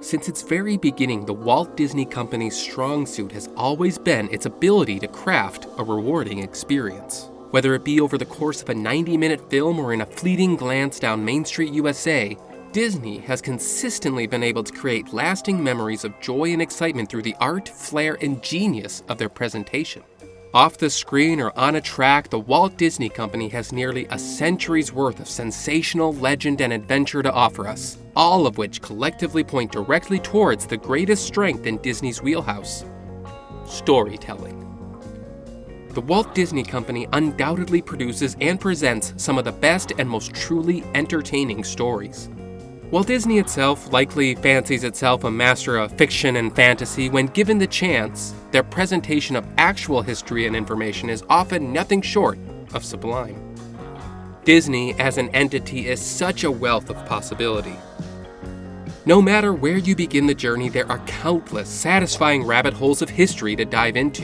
Since its very beginning, the Walt Disney Company's strong suit has always been its ability to craft a rewarding experience. Whether it be over the course of a 90-minute film or in a fleeting glance down Main Street, USA, Disney has consistently been able to create lasting memories of joy and excitement through the art, flair, and genius of their presentation. Off the screen or on a track, the Walt Disney Company has nearly a century's worth of sensational legend and adventure to offer us, all of which collectively point directly towards the greatest strength in Disney's wheelhouse: storytelling. The Walt Disney Company undoubtedly produces and presents some of the best and most truly entertaining stories. While Disney itself likely fancies itself a master of fiction and fantasy, when given the chance, their presentation of actual history and information is often nothing short of sublime. Disney as an entity is such a wealth of possibility. No matter where you begin the journey, there are countless satisfying rabbit holes of history to dive into.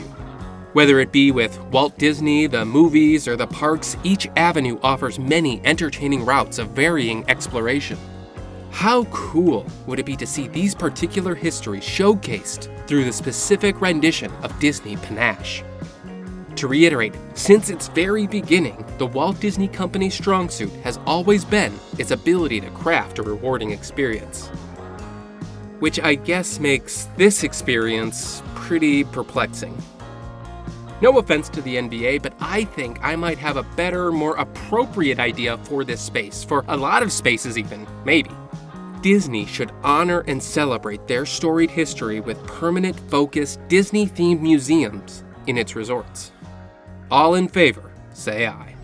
Whether it be with Walt Disney, the movies, or the parks, each avenue offers many entertaining routes of varying exploration. How cool would it be to see these particular histories showcased through the specific rendition of Disney panache? To reiterate, since its very beginning, the Walt Disney Company's strong suit has always been its ability to craft a rewarding experience. Which I guess makes this experience pretty perplexing. No offense to the NBA, but I think I might have a better, more appropriate idea for this space, for a lot of spaces even, maybe. Disney should honor and celebrate their storied history with permanent, focused, Disney-themed museums in its resorts. All in favor, say aye.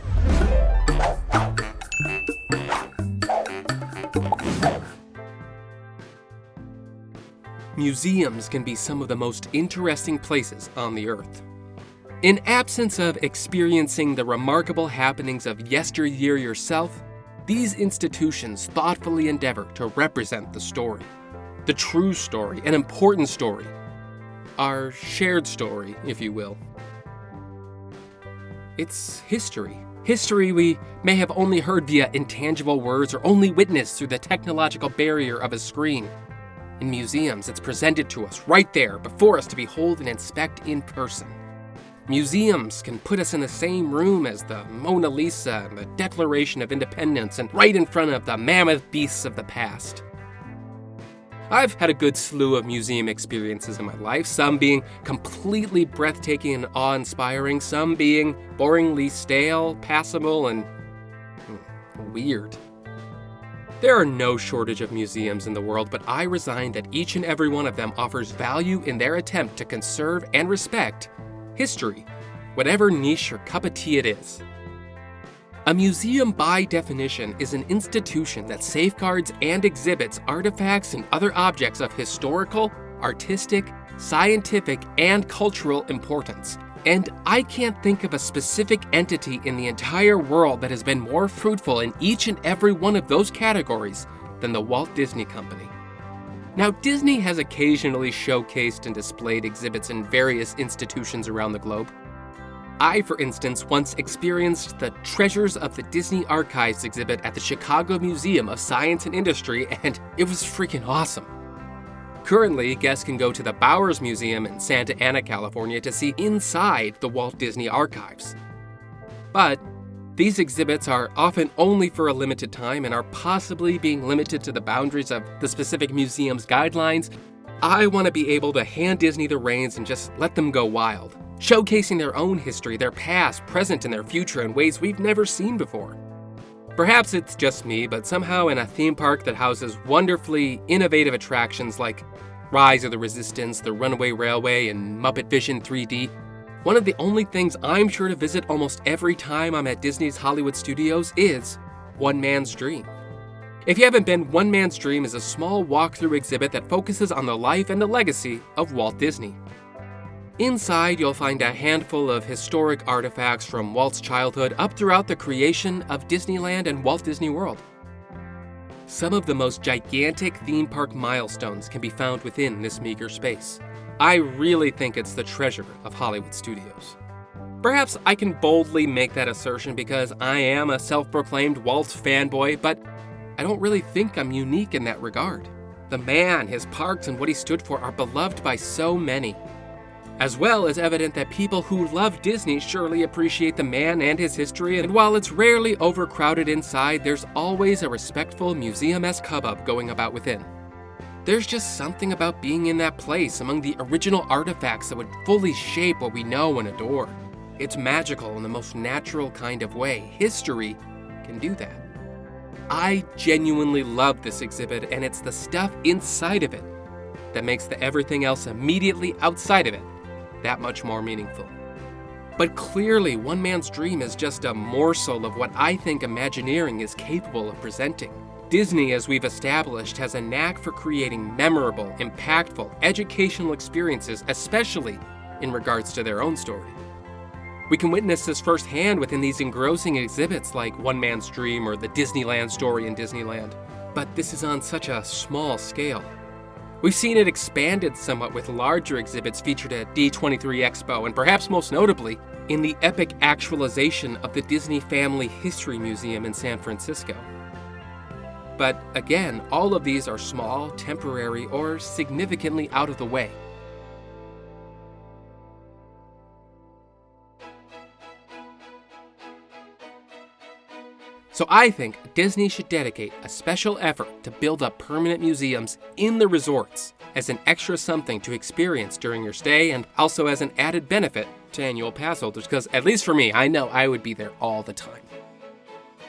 Museums can be some of the most interesting places on the earth. In absence of experiencing the remarkable happenings of yesteryear yourself, these institutions thoughtfully endeavor to represent the story. The true story, an important story. Our shared story, if you will. It's history. History we may have only heard via intangible words or only witnessed through the technological barrier of a screen. In museums, it's presented to us right there before us to behold and inspect in person. Museums can put us in the same room as the Mona Lisa and the Declaration of Independence and right in front of the mammoth beasts of the past. I've had a good slew of museum experiences in my life, some being completely breathtaking and awe-inspiring, some being boringly stale, passable, and weird. There are no shortage of museums in the world, but I resign that each and every one of them offers value in their attempt to conserve and respect history, whatever niche or cup of tea it is. A museum, by definition, is an institution that safeguards and exhibits artifacts and other objects of historical, artistic, scientific, and cultural importance. And I can't think of a specific entity in the entire world that has been more fruitful in each and every one of those categories than the Walt Disney Company. Now, Disney has occasionally showcased and displayed exhibits in various institutions around the globe. I, for instance, once experienced the Treasures of the Disney Archives exhibit at the Chicago Museum of Science and Industry, and it was freaking awesome. Currently, guests can go to the Bowers Museum in Santa Ana, California to see inside the Walt Disney Archives. But these exhibits are often only for a limited time and are possibly being limited to the boundaries of the specific museum's guidelines. I want to be able to hand Disney the reins and just let them go wild, showcasing their own history, their past, present, and their future in ways we've never seen before. Perhaps it's just me, but somehow in a theme park that houses wonderfully innovative attractions like Rise of the Resistance, the Runaway Railway, and Muppet Vision 3D, one of the only things I'm sure to visit almost every time I'm at Disney's Hollywood Studios is One Man's Dream. If you haven't been, One Man's Dream is a small walkthrough exhibit that focuses on the life and the legacy of Walt Disney. Inside, you'll find a handful of historic artifacts from Walt's childhood up throughout the creation of Disneyland and Walt Disney World. Some of the most gigantic theme park milestones can be found within this meager space. I really think it's the treasure of Hollywood Studios. Perhaps I can boldly make that assertion because I am a self-proclaimed Walt fanboy, but I don't really think I'm unique in that regard. The man, his parks, and what he stood for are beloved by so many. As well as evident that people who love Disney surely appreciate the man and his history, and while it's rarely overcrowded inside, there's always a respectful museum-esque hubbub going about within. There's just something about being in that place among the original artifacts that would fully shape what we know and adore. It's magical in the most natural kind of way. History can do that. I genuinely love this exhibit, and it's the stuff inside of it that makes the everything else immediately outside of it that much more meaningful. But clearly, one man's dream is just a morsel of what I think Imagineering is capable of presenting. Disney, as we've established, has a knack for creating memorable, impactful, educational experiences, especially in regards to their own story. We can witness this firsthand within these engrossing exhibits like One Man's Dream or the Disneyland Story in Disneyland. But this is on such a small scale. We've seen it expanded somewhat with larger exhibits featured at D23 Expo, and perhaps most notably, in the epic actualization of the Disney Family History Museum in San Francisco. But again, all of these are small, temporary, or significantly out of the way. So I think Disney should dedicate a special effort to build up permanent museums in the resorts as an extra something to experience during your stay, and also as an added benefit to annual pass holders, because at least for me, I know I would be there all the time.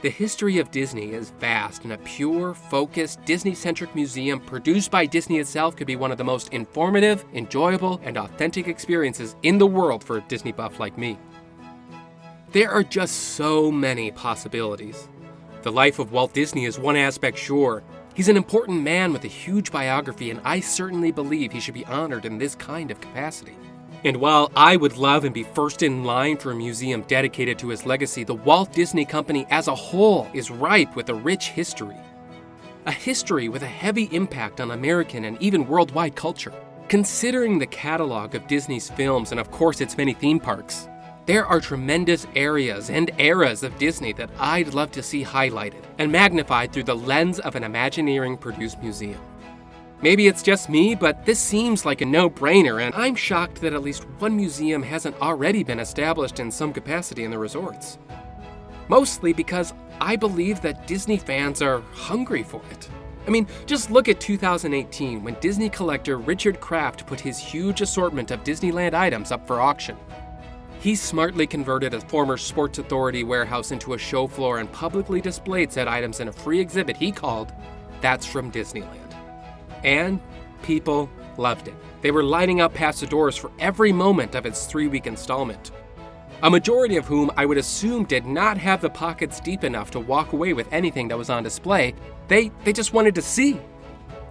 The history of Disney is vast, and a pure, focused, Disney-centric museum produced by Disney itself could be one of the most informative, enjoyable, and authentic experiences in the world for a Disney buff like me. There are just so many possibilities. The life of Walt Disney is one aspect, sure. He's an important man with a huge biography, and I certainly believe he should be honored in this kind of capacity. And while I would love and be first in line for a museum dedicated to his legacy, the Walt Disney Company as a whole is ripe with a rich history. A history with a heavy impact on American and even worldwide culture. Considering the catalog of Disney's films and of course its many theme parks, there are tremendous areas and eras of Disney that I'd love to see highlighted and magnified through the lens of an Imagineering-produced museum. Maybe it's just me, but this seems like a no-brainer, and I'm shocked that at least one museum hasn't already been established in some capacity in the resorts. Mostly because I believe that Disney fans are hungry for it. I mean, just look at 2018 when Disney collector Richard Kraft put his huge assortment of Disneyland items up for auction. He smartly converted a former Sports Authority warehouse into a show floor and publicly displayed said items in a free exhibit he called That's from Disneyland. And people loved it. They were lining up past the doors for every moment of its 3-week installment. A majority of whom I would assume did not have the pockets deep enough to walk away with anything that was on display. They just wanted to see.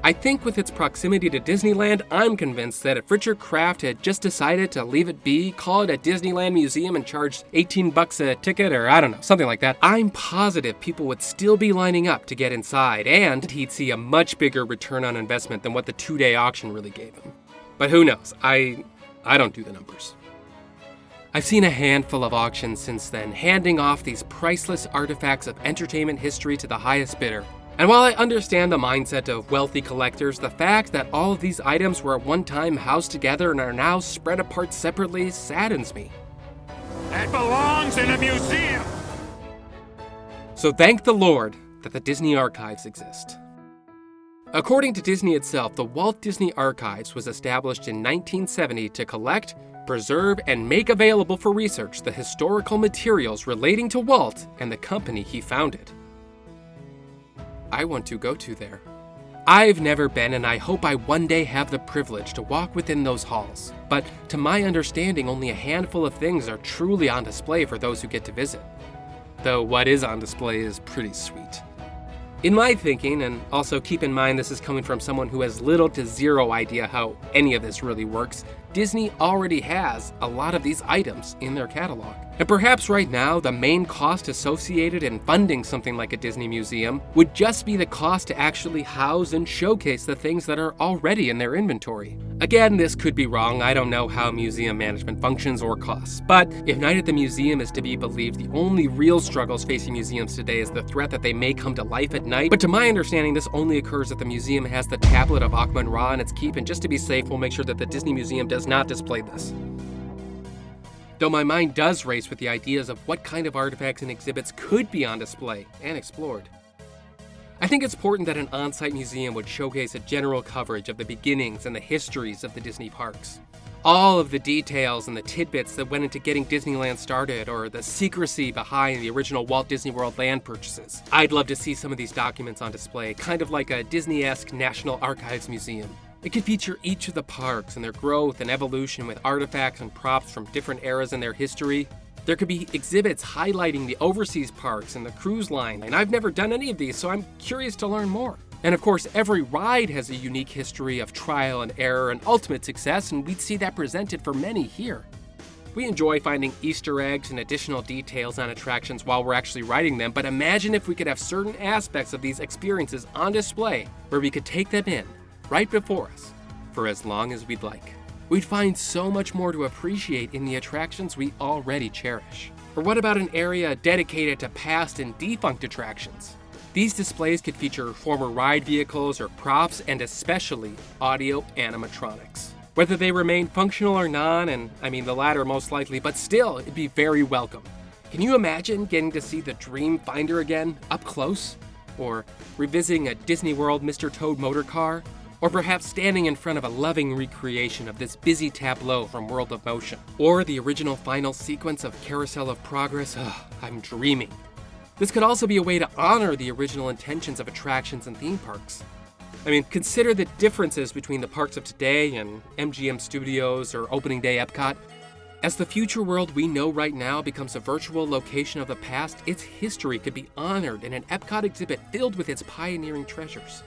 I think with its proximity to Disneyland, I'm convinced that if Richard Kraft had just decided to leave it be, call it a Disneyland museum and charge $18 a ticket, or I don't know, something like that, I'm positive people would still be lining up to get inside, and he'd see a much bigger return on investment than what the 2-day auction really gave him. But who knows? I don't do the numbers. I've seen a handful of auctions since then, handing off these priceless artifacts of entertainment history to the highest bidder. And while I understand the mindset of wealthy collectors, the fact that all of these items were at one time housed together and are now spread apart separately saddens me. That belongs in a museum! So thank the Lord that the Disney Archives exist. According to Disney itself, the Walt Disney Archives was established in 1970 to collect, preserve, and make available for research the historical materials relating to Walt and the company he founded. I want to go to there. I've never been, and I hope I one day have the privilege to walk within those halls. But to my understanding, only a handful of things are truly on display for those who get to visit. Though what is on display is pretty sweet. In my thinking, and also keep in mind this is coming from someone who has little to zero idea how any of this really works, Disney already has a lot of these items in their catalog. And perhaps right now, the main cost associated in funding something like a Disney museum would just be the cost to actually house and showcase the things that are already in their inventory. Again, this could be wrong. I don't know how museum management functions or costs. But if Night at the Museum is to be believed, the only real struggles facing museums today is the threat that they may come to life at night. But to my understanding, this only occurs if the museum has the tablet of Akhmun-Ra in its keep, and just to be safe, we'll make sure that the Disney Museum does not display this. Though my mind does race with the ideas of what kind of artifacts and exhibits could be on display and explored. I think it's important that an on-site museum would showcase a general coverage of the beginnings and the histories of the Disney parks. All of the details and the tidbits that went into getting Disneyland started, or the secrecy behind the original Walt Disney World land purchases. I'd love to see some of these documents on display, kind of like a Disney-esque National Archives museum. It could feature each of the parks and their growth and evolution with artifacts and props from different eras in their history. There could be exhibits highlighting the overseas parks and the cruise line, and I've never done any of these, so I'm curious to learn more. And of course, every ride has a unique history of trial and error and ultimate success, and we'd see that presented for many here. We enjoy finding Easter eggs and additional details on attractions while we're actually riding them, but imagine if we could have certain aspects of these experiences on display where we could take them in right before us for as long as we'd like. We'd find so much more to appreciate in the attractions we already cherish. Or what about an area dedicated to past and defunct attractions? These displays could feature former ride vehicles or props, and especially audio animatronics. Whether they remain functional or not, and I mean the latter most likely, but still, it'd be very welcome. Can you imagine getting to see the Dream Finder again, up close? Or revisiting a Disney World Mr. Toad motor car? Or perhaps standing in front of a loving recreation of this busy tableau from World of Motion. Or the original final sequence of Carousel of Progress. I'm dreaming. This could also be a way to honor the original intentions of attractions and theme parks. I mean, consider the differences between the parks of today and MGM Studios or Opening Day Epcot. As the future world we know right now becomes a virtual location of the past, its history could be honored in an Epcot exhibit filled with its pioneering treasures.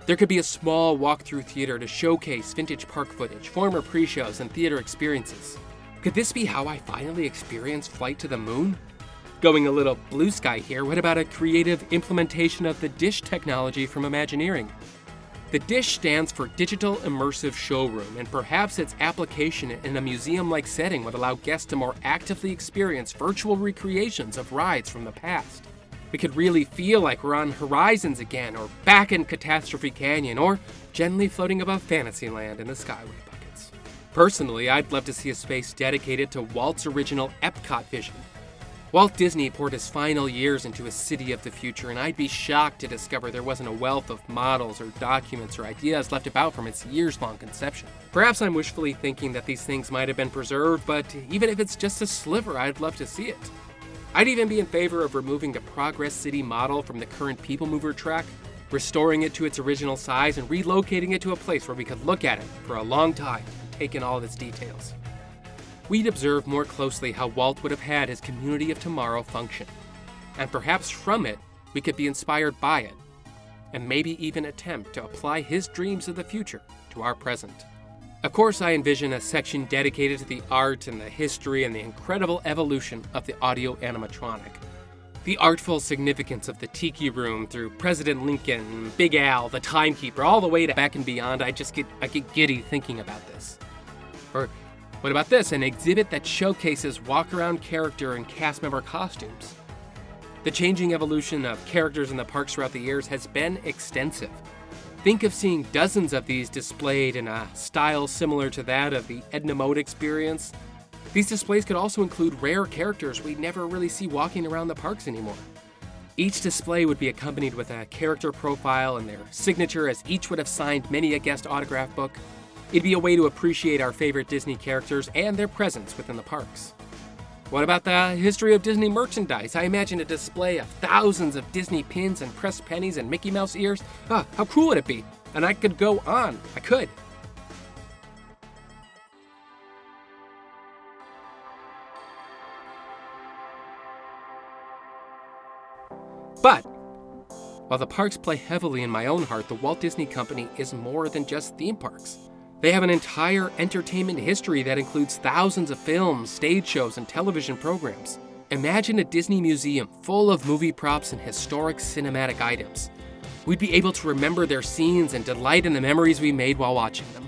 There could be a small walk-through theater to showcase vintage park footage, former pre-shows, and theater experiences. Could this be how I finally experienced Flight to the Moon? Going a little blue sky here, what about a creative implementation of the DISH technology from Imagineering? The DISH stands for Digital Immersive Showroom, and perhaps its application in a museum-like setting would allow guests to more actively experience virtual recreations of rides from the past. We could really feel like we're on Horizons again, or back in Catastrophe Canyon, or gently floating above Fantasyland in the Skyway buckets. Personally, I'd love to see a space dedicated to Walt's original Epcot vision. Walt Disney poured his final years into a city of the future, and I'd be shocked to discover there wasn't a wealth of models or documents or ideas left about from its years-long conception. Perhaps I'm wishfully thinking that these things might have been preserved, but even if it's just a sliver, I'd love to see it. I'd even be in favor of removing the Progress City model from the current People Mover track, restoring it to its original size, and relocating it to a place where we could look at it for a long time and take in all of its details. We'd observe more closely how Walt would have had his community of tomorrow function, and perhaps from it, we could be inspired by it, and maybe even attempt to apply his dreams of the future to our present. Of course, I envision a section dedicated to the art and the history and the incredible evolution of the audio animatronic. The artful significance of the Tiki Room through President Lincoln, Big Al, the Timekeeper, all the way to Back and Beyond. I get giddy thinking about this. Or what about this? An exhibit that showcases walk-around character and cast member costumes. The changing evolution of characters in the parks throughout the years has been extensive. Think of seeing dozens of these displayed in a style similar to that of the Edna Mode experience. These displays could also include rare characters we never really see walking around the parks anymore. Each display would be accompanied with a character profile and their signature, as each would have signed many a guest autograph book. It'd be a way to appreciate our favorite Disney characters and their presence within the parks. What about the history of Disney merchandise? I imagine a display of thousands of Disney pins and pressed pennies and Mickey Mouse ears. How cool would it be? And I could go on. I could. But while the parks play heavily in my own heart, the Walt Disney Company is more than just theme parks. They have an entire entertainment history that includes thousands of films, stage shows, and television programs. Imagine a Disney museum full of movie props and historic cinematic items. We'd be able to remember their scenes and delight in the memories we made while watching them.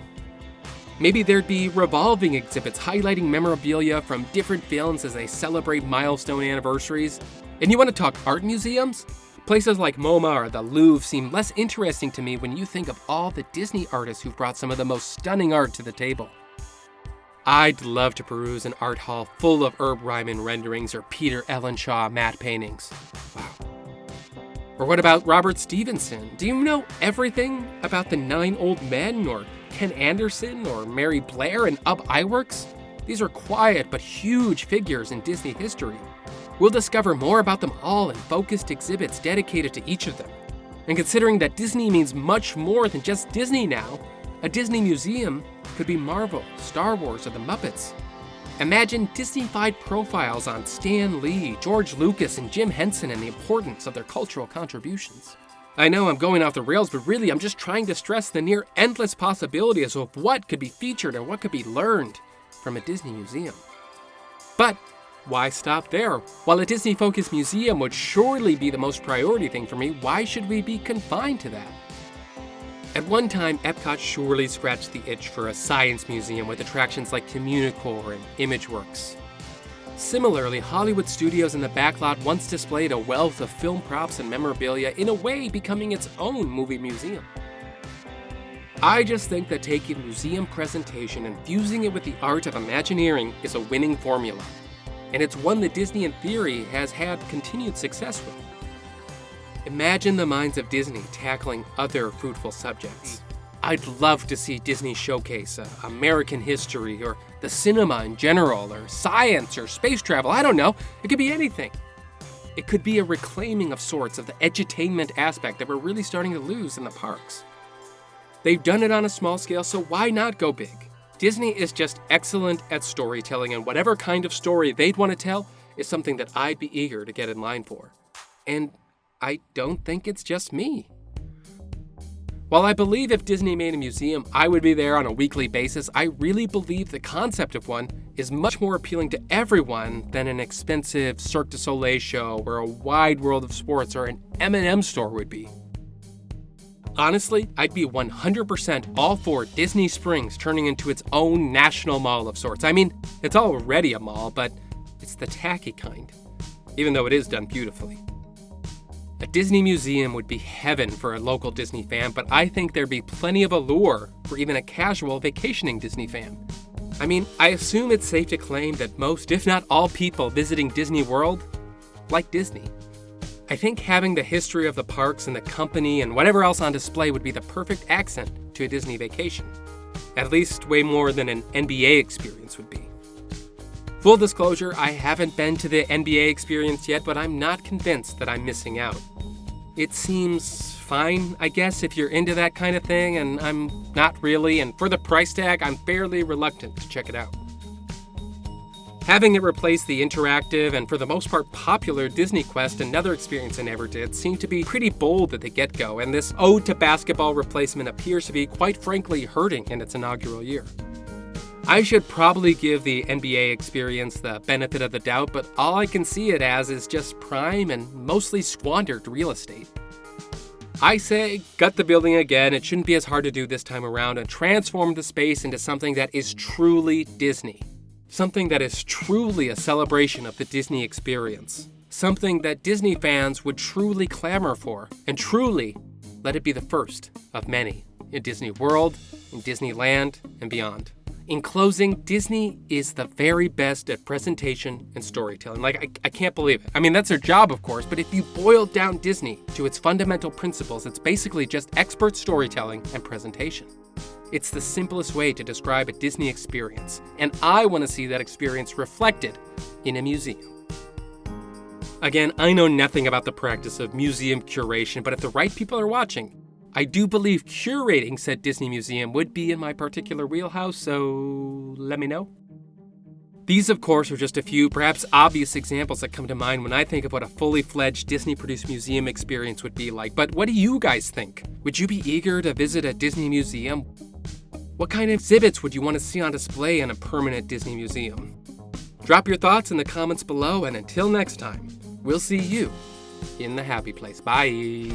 Maybe there'd be revolving exhibits highlighting memorabilia from different films as they celebrate milestone anniversaries. And you want to talk art museums? Places like MoMA or the Louvre seem less interesting to me when you think of all the Disney artists who've brought some of the most stunning art to the table. I'd love to peruse an art hall full of Herb Ryman renderings or Peter Ellenshaw matte paintings. Wow. Or what about Robert Stevenson? Do you know everything about the 9 Old Men or Ken Anderson or Mary Blair and Ub Iwerks? These are quiet but huge figures in Disney history. We'll discover more about them all in focused exhibits dedicated to each of them. And considering that Disney means much more than just Disney now, a Disney museum could be Marvel, Star Wars, or the Muppets. Imagine Disney-fied profiles on Stan Lee, George Lucas, and Jim Henson and the importance of their cultural contributions. I know I'm going off the rails, but really I'm just trying to stress the near endless possibilities of what could be featured and what could be learned from a Disney museum. But why stop there? While a Disney-focused museum would surely be the most priority thing for me, why should we be confined to that? At one time, Epcot surely scratched the itch for a science museum with attractions like Communicore and ImageWorks. Similarly, Hollywood Studios in the backlot once displayed a wealth of film props and memorabilia, in a way becoming its own movie museum. I just think that taking museum presentation and fusing it with the art of Imagineering is a winning formula. And it's one that Disney, in theory, has had continued success with. Imagine the minds of Disney tackling other fruitful subjects. I'd love to see Disney showcase American history, or the cinema in general, or science, or space travel. I don't know. It could be anything. It could be a reclaiming of sorts of the edutainment aspect that we're really starting to lose in the parks. They've done it on a small scale, so why not go big? Disney is just excellent at storytelling, and whatever kind of story they'd want to tell is something that I'd be eager to get in line for. And I don't think it's just me. While I believe if Disney made a museum, I would be there on a weekly basis, I really believe the concept of one is much more appealing to everyone than an expensive Cirque du Soleil show or a wide world of sports or an M&M store would be. Honestly, I'd be 100% all for Disney Springs turning into its own national mall of sorts. I mean, it's already a mall, but it's the tacky kind, even though it is done beautifully. A Disney museum would be heaven for a local Disney fan, but I think there'd be plenty of allure for even a casual vacationing Disney fan. I mean, I assume it's safe to claim that most, if not all people visiting Disney World like Disney. I think having the history of the parks and the company and whatever else on display would be the perfect accent to a Disney vacation. At least way more than an NBA experience would be. Full disclosure, I haven't been to the NBA experience yet, but I'm not convinced that I'm missing out. It seems fine, I guess, if you're into that kind of thing, and I'm not really, and for the price tag, I'm fairly reluctant to check it out. Having it replace the interactive and for the most part popular Disney Quest, another experience I never did, seemed to be pretty bold at the get-go, and this ode to basketball replacement appears to be quite frankly hurting in its inaugural year. I should probably give the NBA experience the benefit of the doubt, but all I can see it as is just prime and mostly squandered real estate. I say, gut the building again, it shouldn't be as hard to do this time around, and transform the space into something that is truly Disney. Something that is truly a celebration of the Disney experience. Something that Disney fans would truly clamor for, and truly let it be the first of many in Disney World, in Disneyland, and beyond. In closing, Disney is the very best at presentation and storytelling. I can't believe it. I mean, that's their job, of course, but if you boil down Disney to its fundamental principles, it's basically just expert storytelling and presentation. It's the simplest way to describe a Disney experience, and I want to see that experience reflected in a museum. Again, I know nothing about the practice of museum curation, but if the right people are watching, I do believe curating said Disney museum would be in my particular wheelhouse, so let me know. These, of course, are just a few, perhaps obvious examples that come to mind when I think of what a fully fledged Disney-produced museum experience would be like. But what do you guys think? Would you be eager to visit a Disney museum? What kind of exhibits would you want to see on display in a permanent Disney museum? Drop your thoughts in the comments below, and until next time, we'll see you in the happy place. Bye!